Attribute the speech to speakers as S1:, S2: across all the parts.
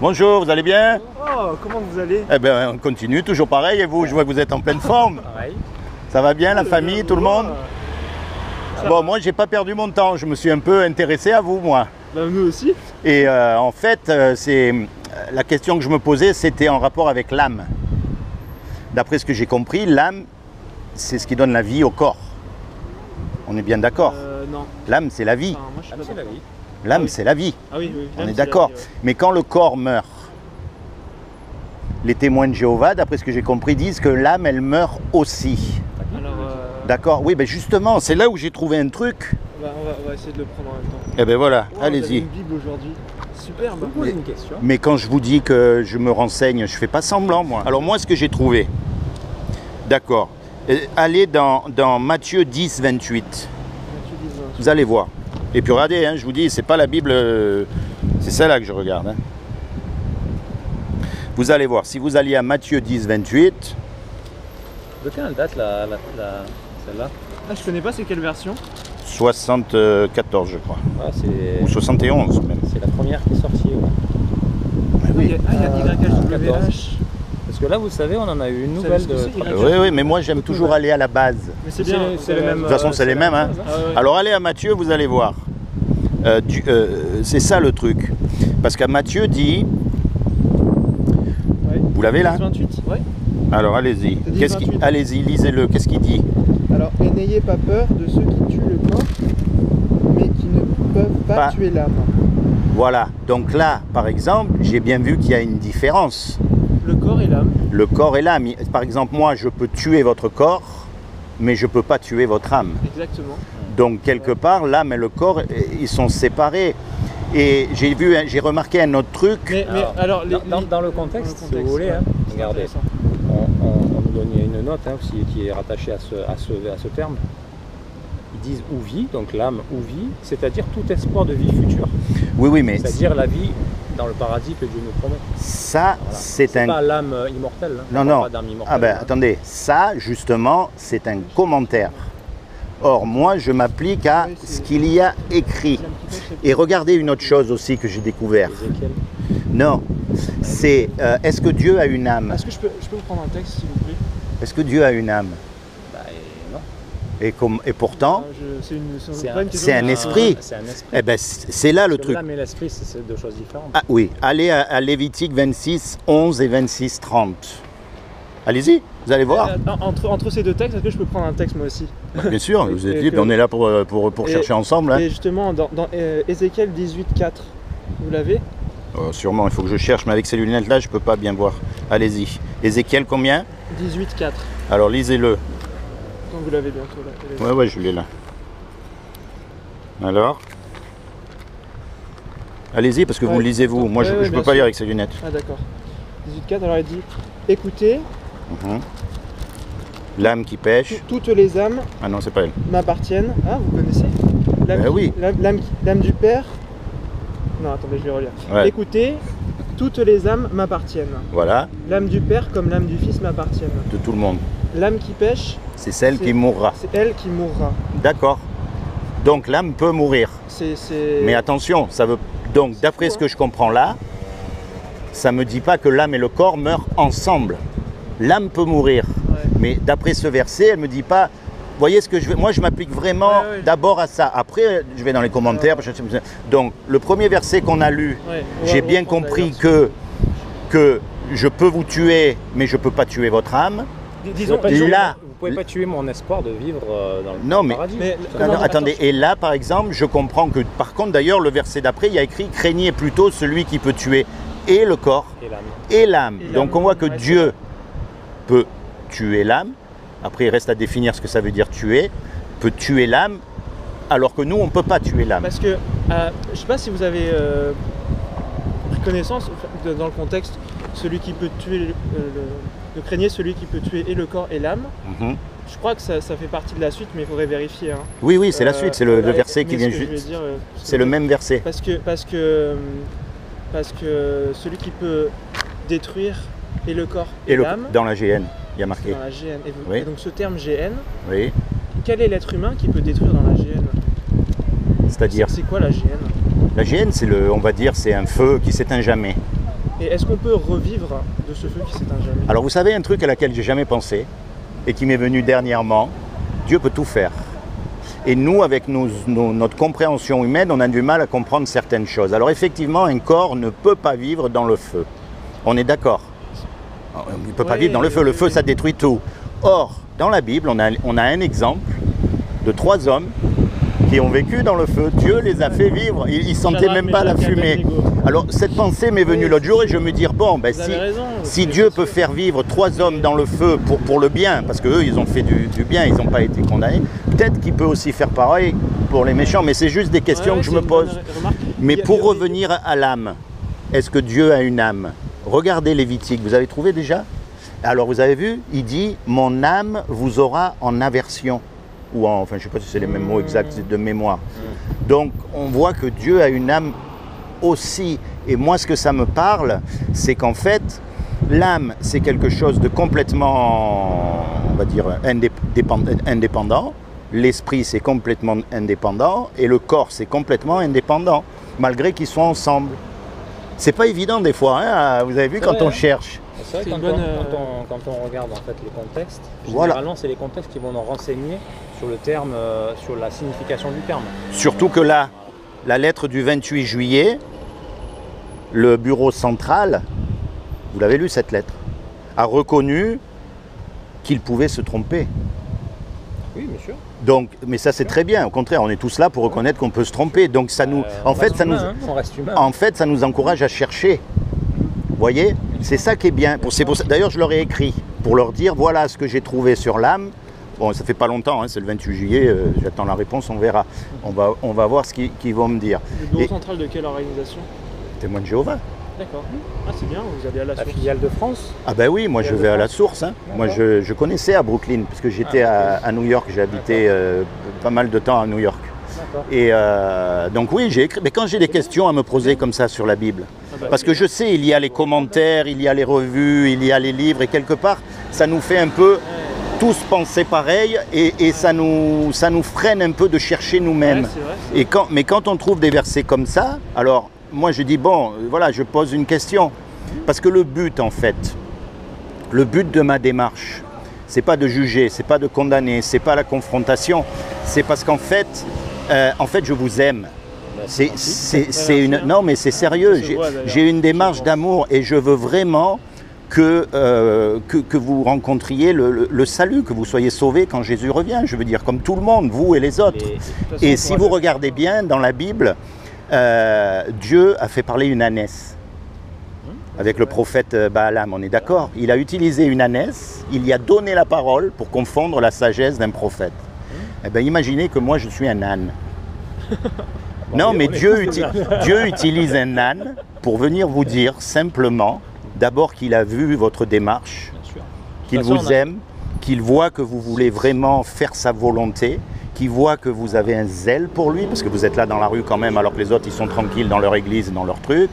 S1: Bonjour, vous allez bien?
S2: Oh, comment vous allez?
S1: Eh bien, on continue, toujours pareil. Et vous, je vois que vous êtes en pleine forme.
S2: Pareil.
S1: Ça va bien, la famille, tout le monde? Bon, moi, j'ai pas perdu mon temps. Je me suis un peu intéressé à vous, moi.
S2: Bah, nous aussi.
S1: Et en fait, la question que je me posais, c'était en rapport avec l'âme. D'après ce que j'ai compris, l'âme, c'est ce qui donne la vie au corps. On est bien d'accord?
S2: Non.
S1: L'âme, c'est la vie.
S2: Enfin, moi, je suis pas
S3: c'est la
S2: d'accord.
S3: vie.
S1: L'âme,
S2: Ah oui.
S1: c'est la vie.
S2: Ah oui, oui.
S1: On
S2: l'âme,
S1: est
S2: c'est la
S1: d'accord.
S2: vie, ouais.
S1: Mais quand le corps meurt, les témoins de Jéhovah, d'après ce que j'ai compris, disent que l'âme, elle meurt aussi.
S2: Alors,
S1: D'accord? Oui, ben justement, c'est là où j'ai trouvé un truc.
S2: on va essayer de le prendre en même temps.
S1: Eh ben voilà,
S2: Oh, vous avez
S1: allez-y.
S2: une Bible aujourd'hui. Superbe.
S3: Vous posez une question.
S1: Mais quand je vous dis que je me renseigne, je fais pas semblant, moi. Alors moi, ce que j'ai trouvé, d'accord, allez dans Matthieu 10, 28. Vous allez voir. Et puis regardez, hein, je vous dis, c'est pas la Bible, c'est celle-là que je regarde. Hein. Vous allez voir, si vous alliez à Matthieu 10, 28,
S3: De quelle date celle-là?
S2: Ah, je connais pas, c'est quelle version?
S1: 74, je crois.
S3: Ah,
S1: Ou 71 même.
S3: c'est la première qui est sortie. Ouais.
S1: Oui.
S2: Ah, il y a YHWH.
S3: Parce que là, vous savez, on en a eu une
S2: Vous
S3: nouvelle
S2: savez ce que
S3: de.
S2: c'est,
S1: Oui, oui, mais moi j'aime toujours aller à la base.
S2: Mais c'est bien, c'est les mêmes.
S1: De toute façon, c'est les mêmes. Hein.
S2: Ah, ouais.
S1: Alors allez à Matthieu, vous allez voir. C'est ça le truc. Parce qu'à Matthieu dit,
S2: Ouais.
S1: vous l'avez là?
S2: 28, ouais.
S1: Alors allez-y.
S2: C'est 10, 28.
S1: Allez-y, lisez-le. Qu'est-ce qu'il dit?
S2: Alors, et n'ayez pas peur de ceux qui tuent le corps, mais qui ne peuvent pas tuer l'âme.
S1: Voilà. Donc là, par exemple, j'ai bien vu qu'il y a une différence.
S2: Le corps et l'âme.
S1: Le corps et l'âme. Par exemple, moi, je peux tuer votre corps, mais je ne peux pas tuer votre âme.
S2: Exactement.
S1: Donc, quelque part, l'âme et le corps, ils sont séparés. Et j'ai remarqué un autre truc.
S2: Mais alors,
S3: Dans le contexte, si vous voulez,
S2: ouais,
S3: hein,
S2: c'est
S3: regardez,
S2: intéressant.
S3: on nous donne une note hein, aussi, qui est rattachée à ce terme. Ils disent ou vie, donc l'âme ou vie, c'est-à-dire tout espoir de vie future.
S1: Oui, oui, mais
S3: C'est-à-dire la vie dans le paradis que Dieu nous promet.
S1: ça,
S3: Voilà.
S1: c'est un...
S3: pas l'âme immortelle. Hein.
S1: Non,
S3: On parle
S1: non.
S3: pas d'âme immortelle,
S1: Ah ben,
S3: hein.
S1: attendez, ça, justement, c'est un commentaire. Or, moi, je m'applique à
S2: Oui, c'est-
S1: ce qu'il y a écrit. Et regardez une autre chose aussi que j'ai découvert.
S3: Ézéchiel.
S1: Non, c'est est-ce que Dieu a une âme?
S2: Est-ce que je peux vous prendre un texte, s'il vous plaît?
S1: Est-ce que Dieu a une âme?
S3: Bah, non.
S1: Et pourtant,
S2: pas une question.
S1: c'est un esprit.
S3: C'est un esprit.
S1: eh ben, c'est là le
S3: Parce que
S1: truc.
S3: l'âme et l'esprit, c'est deux choses différentes.
S1: Ah oui, allez à Lévitique 26, 11 et 26, 30. Allez-y, vous allez voir.
S2: Entre ces deux textes, est-ce que je peux prendre un texte moi aussi?
S1: Bien sûr, vous êtes
S2: et
S1: libre,
S2: que-
S1: on est là pour
S2: et-
S1: chercher ensemble. Hein.
S2: Et justement, dans Ézéchiel 18,4, vous l'avez?
S1: Sûrement, il faut que je cherche, mais avec ces lunettes-là, je ne peux pas bien voir. Allez-y. Ézéchiel, combien?
S2: 18,4.
S1: Alors, lisez-le.
S2: Donc vous l'avez bientôt là.
S1: Ouais, je l'ai là. Alors? Allez-y, parce que vous
S2: Ouais.
S1: le lisez vous. Moi, je
S2: Ouais,
S1: ne peux
S2: bien
S1: pas
S2: sûr.
S1: lire avec ces lunettes.
S2: Ah d'accord. 18,4, alors il dit écoutez,
S1: Mhm. L'âme qui pêche.
S2: toutes les âmes
S1: Ah non, c'est pas elle.
S2: m'appartiennent. Ah, vous connaissez? L'âme
S1: Oui.
S2: l'âme du Père. Non, attendez, je vais relire.
S1: Ouais.
S2: Écoutez, toutes les âmes m'appartiennent.
S1: Voilà,
S2: L'âme du Père comme l'âme du Fils m'appartiennent.
S1: de tout le monde.
S2: L'âme qui pêche,
S1: C'est celle
S2: C'est-
S1: qui mourra.
S2: c'est elle qui mourra.
S1: D'accord. Donc, l'âme peut mourir.
S2: C'est.
S1: Mais attention, ça veut. Donc, d'après
S2: fou,
S1: ce que je comprends là, ça ne me dit pas que l'âme et le corps meurent ensemble. L'âme peut mourir.
S2: Ouais.
S1: Mais d'après ce verset, elle ne me dit pas. Vous voyez ce que je veux. Moi, je m'applique vraiment
S2: Ouais.
S1: d'abord à ça. Après, je vais dans les commentaires. Donc, le premier verset qu'on a lu,
S2: Ouais,
S1: j'ai
S2: on va
S1: bien
S2: reprendre
S1: compris
S2: d'ailleurs.
S1: que je peux vous tuer, mais je ne peux pas tuer votre âme.
S2: Disons,
S1: là-
S3: Vous pouvez pas tuer mon espoir de vivre dans le
S1: Non, mais-
S3: paradis.
S2: mais
S1: Non, non,
S2: comment-
S1: attendez, et là, par exemple, je comprends que, par contre, d'ailleurs, le verset d'après, il y a écrit « Craignez plutôt celui qui peut tuer et le corps
S3: Et l'âme.
S1: et l'âme
S2: Et ».
S1: Donc,
S2: l'âme,
S1: on voit que
S2: ouais,
S1: Dieu peut tuer l'âme. Après, il reste à définir ce que ça veut dire tuer. Peut tuer l'âme, alors que nous, on ne peut pas tuer l'âme.
S2: Parce que, je sais pas si vous avez pris connaissance dans le contexte, celui qui peut tuer, le craignez celui qui peut tuer et le corps et l'âme.
S1: Mhm.
S2: Je crois que ça fait partie de la suite, mais il faudrait vérifier. Hein.
S1: Oui, oui, c'est la suite, c'est le
S2: Ouais,
S1: verset qui
S2: mais
S1: vient
S2: ce que je
S1: juste.
S2: veux dire,
S1: C'est le même verset.
S2: Parce que celui qui peut détruire et le corps et,
S1: Et
S2: l'âme,
S1: dans la GN, il y a
S2: c'est
S1: marqué.
S2: dans la GN.
S1: Oui.
S2: Et donc ce terme GN,
S1: Oui,
S2: quel est l'être humain qui peut détruire dans la GN?
S1: c'est-à-dire.
S2: C'est quoi la GN?
S1: La GN, c'est on va dire, c'est un feu qui s'éteint jamais.
S2: Et est-ce qu'on peut revivre de ce feu qui s'éteint jamais?
S1: Alors vous savez un truc à laquelle j'ai jamais pensé et qui m'est venu dernièrement, Dieu peut tout faire. Et nous, avec notre compréhension humaine, on a du mal à comprendre certaines choses. Alors effectivement, un corps ne peut pas vivre dans le feu. On est d'accord. Il ne peut pas vivre dans le feu. Le feu, ça détruit tout. Or, dans la Bible, on a un exemple de 3 hommes qui ont vécu dans le feu. Dieu les a fait vivre. Ils ne sentaient même pas la fumée. Alors, cette pensée m'est venue l'autre jour et je me dis, bon, ben, si Dieu peut faire vivre 3 hommes dans le feu pour le bien, parce qu'eux, ils ont fait du bien, ils n'ont pas été condamnés, peut-être qu'il peut aussi faire pareil pour les méchants. Mais c'est juste des questions que je me pose. Mais pour revenir à l'âme, est-ce que Dieu a une âme? Regardez Lévitique, vous avez trouvé déjà? Alors, vous avez vu, il dit, mon âme vous aura en aversion. Ou en, enfin je ne sais pas si c'est les mêmes mots exacts de mémoire. Donc on voit que Dieu a une âme aussi. Et moi ce que ça me parle, c'est qu'en fait, l'âme c'est quelque chose de complètement, on va dire, indépendant. L'esprit c'est complètement indépendant. Et le corps c'est complètement indépendant, malgré qu'ils soient ensemble. C'est pas évident des fois, hein, vous avez vu quand on cherche.
S3: C'est vrai, quand on regarde en fait les contextes, généralement c'est les contextes qui vont nous renseigner sur le terme, sur la signification du terme.
S1: Surtout que là, la lettre du 28 juillet, le bureau central, vous l'avez lu cette lettre, a reconnu qu'il pouvait se tromper.
S3: Oui, bien sûr.
S1: Donc, mais ça c'est très bien, au contraire, on est tous là pour reconnaître qu'on peut se tromper. Donc ça nous,
S3: on reste humain.
S1: En fait, ça nous encourage à chercher. Vous voyez, c'est ça qui est bien. D'ailleurs, je leur ai écrit pour leur dire voilà ce que j'ai trouvé sur l'âme. Bon, ça fait pas longtemps, hein, c'est le 28 juillet, j'attends la réponse, on verra. On va voir ce qu'ils vont me dire.
S2: Le bureau central de quelle organisation?
S1: Témoin de Jéhovah.
S2: D'accord. Ah, c'est bien, vous allez à la source.
S3: La filiale de France?
S1: Ah ben oui, moi je vais à la source. Hein. Moi je connaissais à Brooklyn, parce que j'étais à New York, j'ai habité pas mal de temps à New York. Et donc oui, j'ai écrit, mais quand j'ai des questions à me poser comme ça sur la Bible, parce que je sais, il y a les commentaires, il y a les revues, il y a les livres, et quelque part, ça nous fait un peu tous penser pareil, et ça nous freine un peu de chercher nous-mêmes. Ouais, mais quand on trouve des versets comme ça, alors moi je dis, bon, voilà, je pose une question. Parce que le but, en fait, le but de ma démarche, c'est pas de juger, c'est pas de condamner, c'est pas la confrontation, c'est parce qu'en fait, je vous aime. Non, mais c'est sérieux. J'ai une démarche d'amour et je veux vraiment que vous rencontriez le salut, que vous soyez sauvés quand Jésus revient. Je veux dire, comme tout le monde, vous et les autres. Et si vous regardez bien dans la Bible, Dieu a fait parler une ânesse. Avec le prophète Balaam, on est d'accord. Il a utilisé une ânesse, il y a donné la parole pour confondre la sagesse d'un prophète. Eh bien, imaginez que moi, je suis un âne. Non, mais Dieu utilise un âne pour venir vous dire simplement, d'abord qu'il a vu votre démarche, qu'il vous aime, qu'il voit que vous voulez vraiment faire sa volonté, qu'il voit que vous avez un zèle pour lui, parce que vous êtes là dans la rue quand même, alors que les autres, ils sont tranquilles dans leur église, dans leur truc,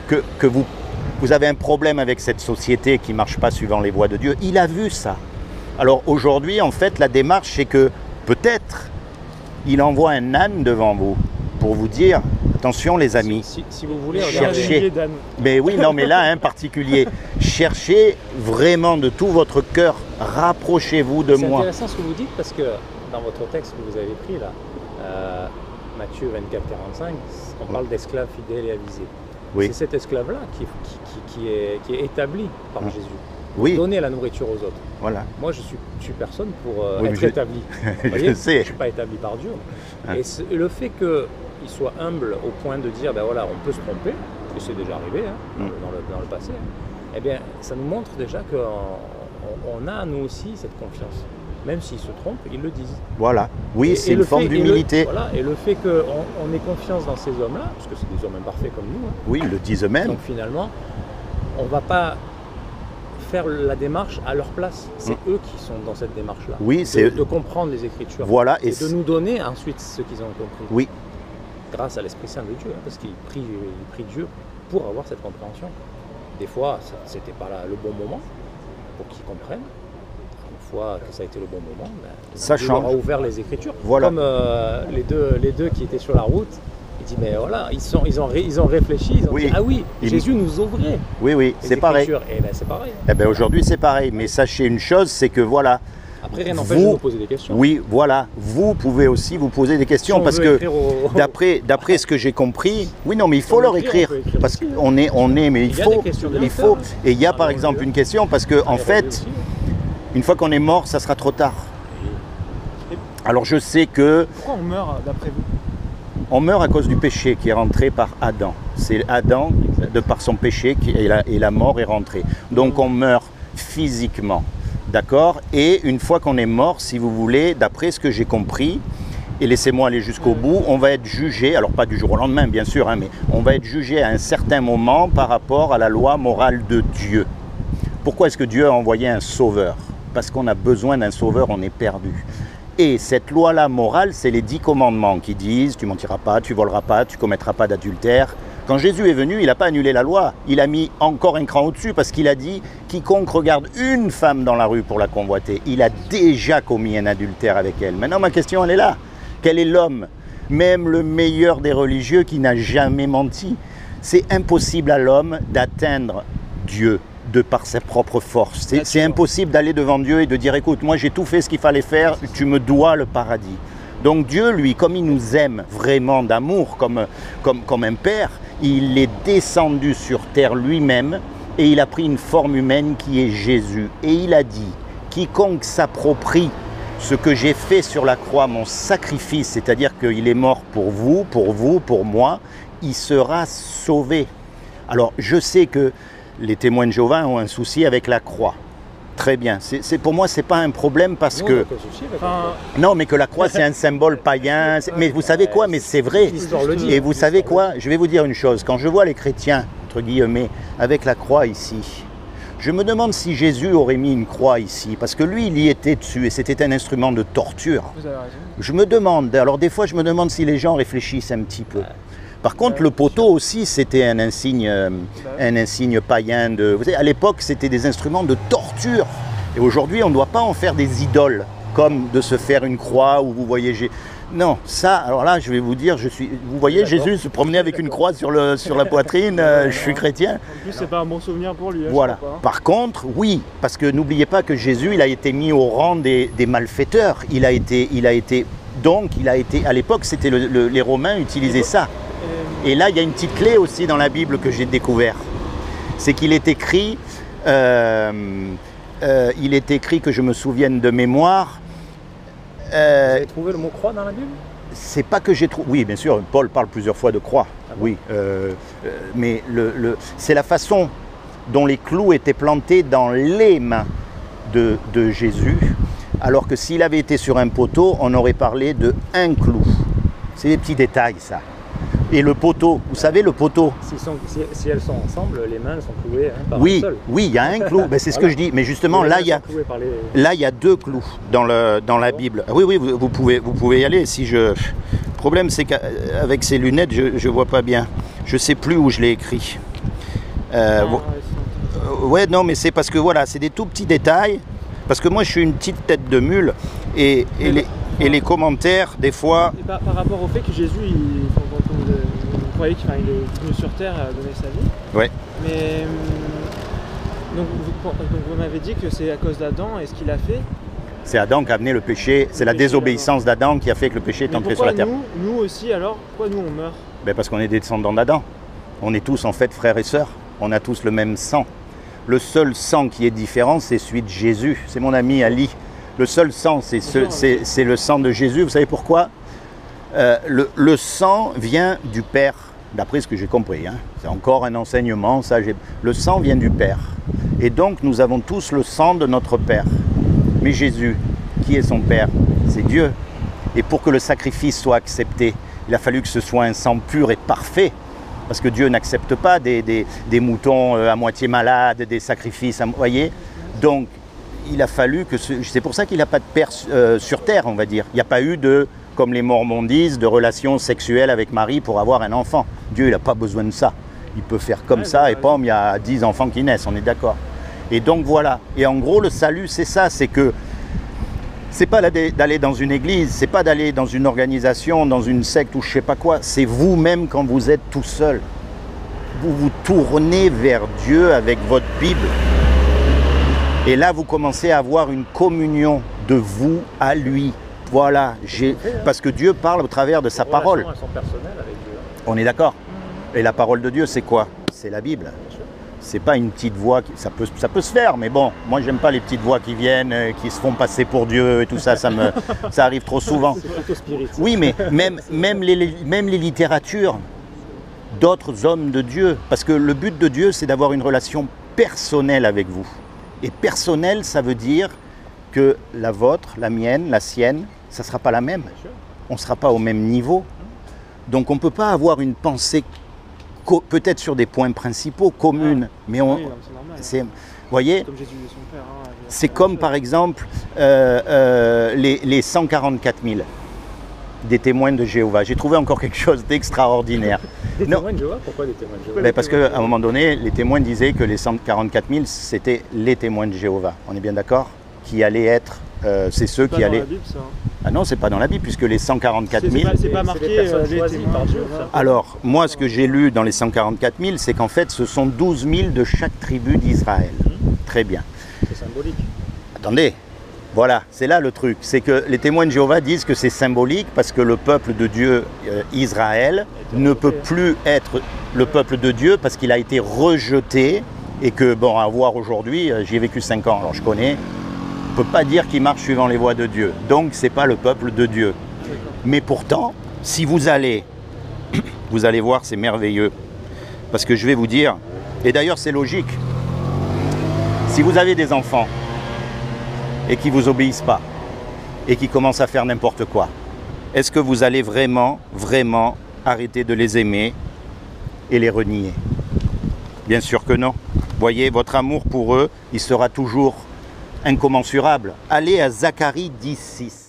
S1: que vous avez un problème avec cette société qui ne marche pas suivant les voies de Dieu. Il a vu ça. Alors aujourd'hui, en fait, la démarche, c'est que peut-être, il envoie un âne devant vous pour vous dire, attention les amis,
S3: si vous voulez,
S1: cherchez. Mais oui, non, mais là, un particulier, cherchez vraiment de tout votre cœur, rapprochez-vous de moi.
S3: C'est intéressant ce que vous dites, parce que dans votre texte que vous avez pris là, Matthieu 24-45, on parle d'esclaves fidèles et avisés. Oui. C'est cet esclave-là qui est établi par Jésus.
S1: Oui.
S3: Donner la nourriture aux autres.
S1: Voilà.
S3: Moi, je suis personne pour être établi. Vous voyez, je sais. Je ne suis pas établi par Dieu. Hein. Et le fait qu'il soit humble au point de dire, ben voilà, on peut se tromper, et c'est déjà arrivé hein, dans le passé, eh bien, ça nous montre déjà qu'on a, nous aussi, cette confiance. Même s'ils se trompent, ils le disent.
S1: Voilà. Oui, c'est une forme d'humilité.
S3: Et le fait qu'on ait confiance dans ces hommes-là, parce que c'est des hommes imparfaits comme nous. Hein,
S1: oui, ils le disent eux-mêmes.
S3: Donc finalement, on ne va pas faire la démarche à leur place. C'est eux qui sont dans cette démarche-là.
S1: Oui, c'est
S3: de comprendre les Écritures.
S1: Voilà,
S3: et de nous donner ensuite ce qu'ils ont compris.
S1: Oui.
S3: Grâce à l'Esprit Saint de Dieu, hein, parce qu'ils prient Dieu pour avoir cette compréhension. Des fois, c'était pas le bon moment pour qu'ils comprennent. Une fois que ça a été le bon moment,
S1: ça
S3: Dieu leur a ouvert les Écritures.
S1: Voilà.
S3: Comme les deux qui étaient sur la route, Il dit, mais voilà, ils ont réfléchi, ils ont dit, ah oui, Jésus nous ouvrait.
S1: Oui, c'est pareil.
S3: Et ben c'est pareil.
S1: Eh ben aujourd'hui c'est pareil, mais sachez une chose, c'est que voilà.
S3: Après, rien n'empêche de nous poser des questions.
S1: Oui, voilà, vous pouvez aussi vous poser des questions, parce que d'après ce que j'ai compris, oui, non, mais il faut leur écrire, parce qu'on mais il faut, et il y a par exemple une question, parce que en fait, une fois qu'on est mort, ça sera trop tard. Alors je sais que...
S2: Pourquoi on meurt d'après vous?
S1: On meurt à cause du péché qui est rentré par Adam. C'est Adam, de par son péché, et la mort est rentrée. Donc on meurt physiquement. D'accord? Et une fois qu'on est mort, si vous voulez, d'après ce que j'ai compris, et laissez-moi aller jusqu'au bout, on va être jugé, alors pas du jour au lendemain bien sûr, hein, mais on va être jugé à un certain moment par rapport à la loi morale de Dieu. Pourquoi est-ce que Dieu a envoyé un sauveur? Parce qu'on a besoin d'un sauveur, on est perdu. Et cette loi-là morale, c'est les 10 commandements qui disent « tu mentiras pas, tu voleras pas, tu commettras pas d'adultère ». Quand Jésus est venu, il n'a pas annulé la loi, il a mis encore un cran au-dessus parce qu'il a dit « quiconque regarde une femme dans la rue pour la convoiter, il a déjà commis un adultère avec elle ». Maintenant, ma question, elle est là. Quel est l'homme? Même le meilleur des religieux qui n'a jamais menti. C'est impossible à l'homme d'atteindre Dieu de par sa propre force. C'est impossible d'aller devant Dieu et de dire « écoute, moi j'ai tout fait ce qu'il fallait faire, tu me dois le paradis ». Donc Dieu, lui, comme il nous aime vraiment d'amour, comme un père, il est descendu sur terre lui-même et il a pris une forme humaine qui est Jésus. Et il a dit, quiconque s'approprie ce que j'ai fait sur la croix, mon sacrifice, c'est-à-dire qu'il est mort pour vous, pour moi, il sera sauvé. Alors je sais que les témoins de Jéhovah ont un souci avec la croix. Très bien. Pour moi, ce n'est pas un problème parce que... Non, mais que la croix, c'est un symbole païen. Mais vous savez quoi? Mais c'est vrai. Et vous savez quoi? Je vais vous dire une chose. Quand je vois les chrétiens, entre guillemets, avec la croix ici, je me demande si Jésus aurait mis une croix ici. Parce que lui, il y était dessus et c'était un instrument de torture.
S2: Vous avez raison. Je
S1: me demande. Alors des fois, je me demande si les gens réfléchissent un petit peu. Par contre, le poteau aussi, c'était un insigne païen. Vous savez, à l'époque, c'était des instruments de torture. Et aujourd'hui, on ne doit pas en faire des idoles, comme de se faire une croix où vous voyez... Non, ça, alors là, je vais vous dire, vous voyez Jésus se promener avec une croix sur la poitrine, je suis chrétien.
S2: En plus, c'est pas un bon souvenir pour lui.
S1: Voilà. Par contre, oui, parce que n'oubliez pas que Jésus, il a été mis au rang des malfaiteurs. Donc, à l'époque, c'était les Romains utilisaient ça. Et là, il y a une petite clé aussi dans la Bible que j'ai découvert. C'est qu'il est écrit, que je me souvienne de mémoire.
S3: Vous avez trouvé le mot croix dans la Bible?
S1: C'est pas que j'ai trouvé. Oui, bien sûr, Paul parle plusieurs fois de croix. Ah bon? Oui, mais c'est la façon dont les clous étaient plantés dans les mains de Jésus, alors que s'il avait été sur un poteau, on aurait parlé de un clou. C'est des petits détails, ça. Et le poteau, vous savez le poteau?
S3: Si elles sont ensemble, les mains sont clouées par
S1: un
S3: seul.
S1: Oui, il y a un clou, ben, c'est ce que je dis. Mais justement, là, il y a 2 clous dans la Bible. Oui, vous pouvez y aller. Le problème, c'est qu'avec ces lunettes, je ne vois pas bien. Je ne sais plus où je l'ai écrit. Ouais, non, mais c'est parce que voilà, c'est des tout petits détails. Parce que moi, je suis une petite tête de mule. Et les commentaires, des fois...
S2: Et par rapport au fait que Jésus, vous croyez qu'il est venu sur Terre donner sa vie.
S1: Ouais.
S2: Mais donc vous m'avez dit que c'est à cause d'Adam et ce qu'il a fait.
S1: C'est Adam qui a amené le péché, c'est la désobéissance d'Adam qui a fait que le péché est entré sur la terre.
S2: Nous aussi alors, pourquoi nous on meurt?
S1: Ben parce qu'on est des descendants d'Adam. On est tous en fait frères et sœurs. On a tous le même sang. Le seul sang qui est différent, c'est celui de Jésus. C'est mon ami Ali. Le seul sang, c'est le sang de Jésus. Vous savez pourquoi? Le sang vient du Père, d'après ce que j'ai compris. Hein. C'est encore un enseignement. Le sang vient du Père. Et donc, nous avons tous le sang de notre Père. Mais Jésus, qui est son Père? C'est Dieu. Et pour que le sacrifice soit accepté, il a fallu que ce soit un sang pur et parfait. Parce que Dieu n'accepte pas des moutons à moitié malades, des sacrifices, vous voyez. Donc, il a fallu que... C'est pour ça qu'il n'a pas de père sur terre, on va dire. Il n'y a pas eu comme les Mormons disent, de relations sexuelles avec Marie pour avoir un enfant. Dieu, il n'a pas besoin de ça. Il peut faire comme ça et pom, il y a 10 enfants qui naissent, on est d'accord. Et donc voilà. Et en gros, le salut, c'est ça, c'est que C'est pas d'aller dans une église, c'est pas d'aller dans une organisation, dans une secte ou je sais pas quoi. C'est vous-même quand vous êtes tout seul. Vous vous tournez vers Dieu avec votre Bible. Et là, vous commencez à avoir une communion de vous à lui. Voilà, parce que Dieu parle au travers de sa parole.
S3: Elles sont personnelles avec Dieu.
S1: On est d'accord. Et la parole de Dieu, c'est quoi? C'est la Bible. C'est pas une petite voix, ça peut se faire, mais bon, moi j'aime pas les petites voix qui viennent, qui se font passer pour Dieu et tout ça, ça arrive trop souvent. Oui, mais même les littératures d'autres hommes de Dieu, parce que le but de Dieu, c'est d'avoir une relation personnelle avec vous. Et personnelle, ça veut dire que la vôtre, la mienne, la sienne, ça ne sera pas la même. On ne sera pas au même niveau. Donc on ne peut pas avoir une pensée peut-être sur des points principaux, communes, mais vous voyez, c'est comme par exemple les 144 000 des témoins de Jéhovah. J'ai trouvé encore quelque chose d'extraordinaire.
S3: Des témoins de Jéhovah? Pourquoi des témoins de Jéhovah?
S1: Ben parce qu'à un moment donné, les témoins disaient que les 144 000, c'était les témoins de Jéhovah. On est bien d'accord? Qui allaient être, c'est ceux qui allaient... Ah non, c'est pas dans la Bible, puisque les 144 000...
S2: C'est pas marqué les témoins par Dieu.
S1: Alors, moi, ce que j'ai lu dans les 144 000, c'est qu'en fait, ce sont 12 000 de chaque tribu d'Israël. Très bien.
S3: C'est symbolique.
S1: Attendez, voilà, c'est là le truc. C'est que les témoins de Jéhovah disent que c'est symbolique parce que le peuple de Dieu, Israël, ne peut plus être le peuple de Dieu parce qu'il a été rejeté et que, bon, à voir aujourd'hui, j'y ai vécu 5 ans, alors je connais... On ne peut pas dire qu'il marche suivant les voies de Dieu. Donc, ce n'est pas le peuple de Dieu. Mais pourtant, si vous allez voir, c'est merveilleux. Parce que je vais vous dire, et d'ailleurs c'est logique, si vous avez des enfants et qui ne vous obéissent pas, et qui commencent à faire n'importe quoi, est-ce que vous allez vraiment, vraiment arrêter de les aimer et les renier? Bien sûr que non. Voyez, votre amour pour eux, il sera toujours incommensurable. Allez à Zacharie 10, 6.